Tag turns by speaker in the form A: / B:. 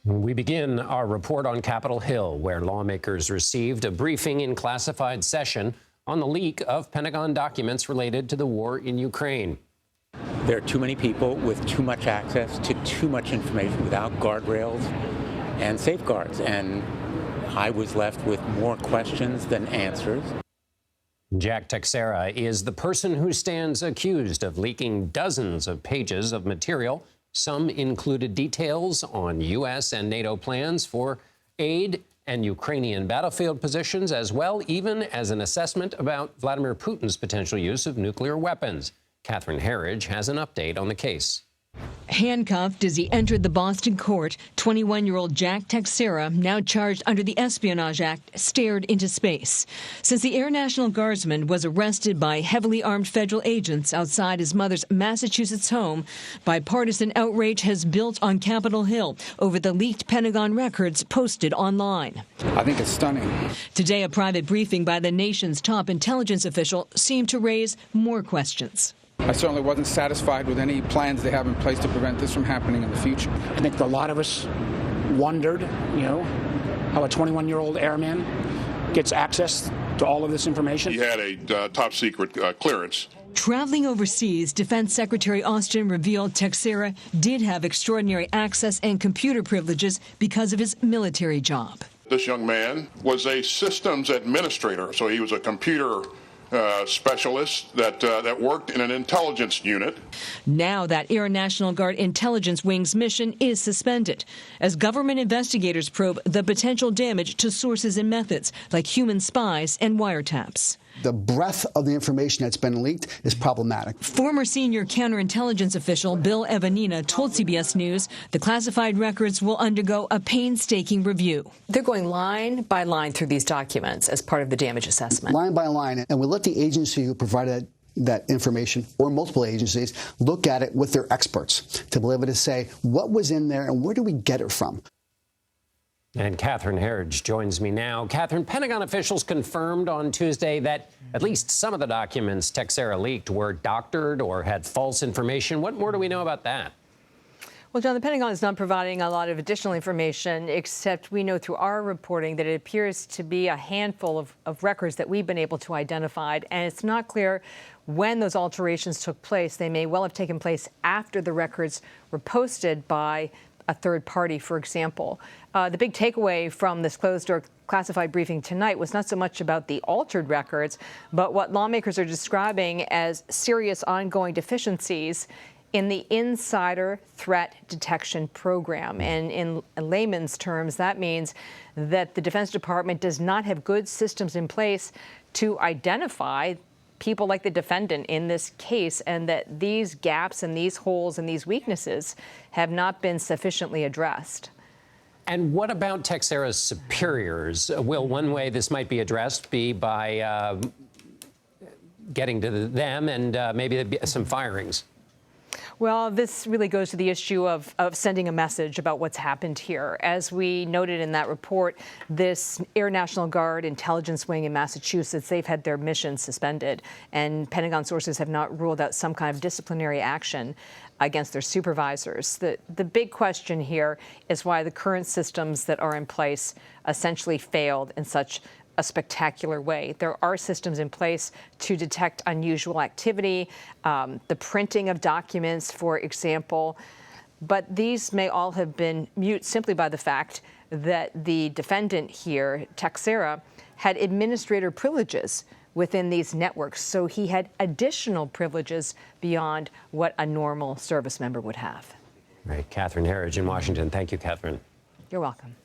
A: We begin our report on Capitol Hill, where lawmakers received a briefing in classified session on the leak of Pentagon documents related to the war in Ukraine.
B: There are too many people with too much access to too much information without guardrails and safeguards, and I was left with more questions than answers.
A: Jack Teixeria is the person who stands accused of leaking dozens of pages of material. Some included details on U.S. and NATO plans for aid and Ukrainian battlefield positions, as well even as an assessment about Vladimir Putin's potential use of nuclear weapons. Catherine Herridge has an update on the case.
C: Handcuffed as he entered the Boston court, 21-year-old Jack Teixeira, now charged under the Espionage Act, stared into space. Since the Air National Guardsman was arrested by heavily armed federal agents outside his mother's Massachusetts home, bipartisan outrage has built on Capitol Hill over the leaked Pentagon records posted online.
D: I think it's stunning.
C: Today, a private briefing by the nation's top intelligence official seemed to raise more questions.
D: I certainly wasn't satisfied with any plans they have in place to prevent this from happening in the future.
E: I think a lot of us wondered, how a 21-year-old airman gets access to all of this information.
F: He had a top secret clearance.
C: Traveling overseas, Defense Secretary Austin revealed Teixeira did have extraordinary access and computer privileges because of his military job.
F: This young man was a systems administrator, so he was a computer specialist that worked in an intelligence unit.
C: Now that Air National Guard Intelligence Wing's mission is suspended as government investigators probe the potential damage to sources and methods like human spies and wiretaps.
G: The breadth of the information that's been leaked is problematic.
C: Former senior counterintelligence official Bill Evanina told CBS News the classified records will undergo a painstaking review.
H: They're going line by line through these documents as part of the damage assessment.
G: Line by line, and we let the agency who provided that information, or multiple agencies, look at it with their experts to be able to say what was in there and where do we get it from.
A: And Catherine Herridge joins me now. Catherine, Pentagon officials confirmed on Tuesday that at least some of the documents Teixeira leaked were doctored or had false information. What more do we know about that?
H: Well, John, the Pentagon is not providing a lot of additional information, except we know through our reporting that it appears to be a handful of records that we've been able to identify, and it's not clear when those alterations took place. They may well have taken place after the records were posted by a third party, for example. The big takeaway from this closed-door classified briefing tonight was not so much about the altered records, but what lawmakers are describing as serious ongoing deficiencies in the insider threat detection program. And in layman's terms, that means that the Defense Department does not have good systems in place to identify people like the defendant in this case, and that these gaps and these holes and these weaknesses have not been sufficiently addressed.
A: And what about Teixeira's superiors? Will one way this might be addressed be by getting to them and maybe there'd be some firings?
H: Well, this really goes to the issue of sending a message about what's happened here. As we noted in that report, this Air National Guard Intelligence Wing in Massachusetts, they've had their mission suspended, and Pentagon sources have not ruled out some kind of disciplinary action against their supervisors. The big question here is why the current systems that are in place essentially failed in such a spectacular way. There are systems in place to detect unusual activity, the printing of documents, for example, but these may all have been mute simply by the fact that the defendant here, Teixeira, had administrator privileges within these networks, so he had additional privileges beyond what a normal service member would have.
A: Right, Catherine Herridge in Washington. Thank you, Catherine.
H: You're welcome.